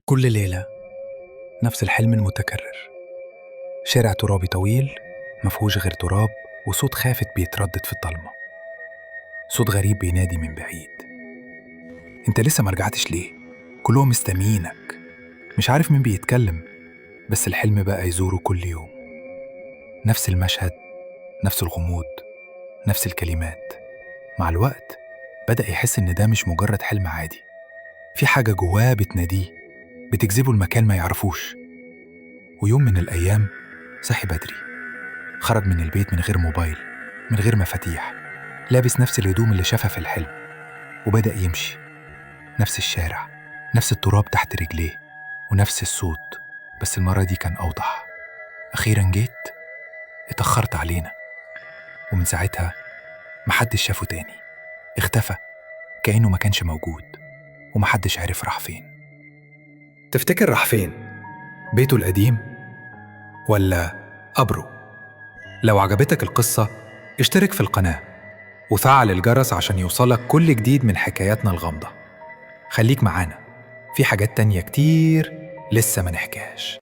كل ليلة نفس الحلم المتكرر. شارع ترابي طويل مفهوش غير تراب وصوت خافت بيتردد في الضلمة. صوت غريب بينادي من بعيد: انت لسه مرجعتش ليه؟ كلهم مستنيينك. مش عارف مين بيتكلم، بس الحلم بقى يزوره كل يوم. نفس المشهد، نفس الغموض، نفس الكلمات. مع الوقت بدأ يحس إن ده مش مجرد حلم عادي، في حاجة جواه بتناديه، بتجذبه المكان ما يعرفوش. ويوم من الأيام صحي بدري، خرج من البيت من غير موبايل، من غير مفاتيح، لابس نفس الهدوم اللي شافها في الحلم، وبدأ يمشي. نفس الشارع، نفس التراب تحت رجليه، ونفس الصوت، بس المرة دي كان أوضح. أخيراً جيت، اتأخرت علينا. ومن ساعتها محدش شافه تاني، اختفى كأنه ما كانش موجود، ومحدش عرف راح فين. تفتكر راح فين؟ بيته القديم ولا قبره؟ لو عجبتك القصة اشترك في القناة وفعل الجرس عشان يوصلك كل جديد من حكاياتنا الغامضة. خليك معانا، في حاجات تانية كتير لسه ما نحكيهاش.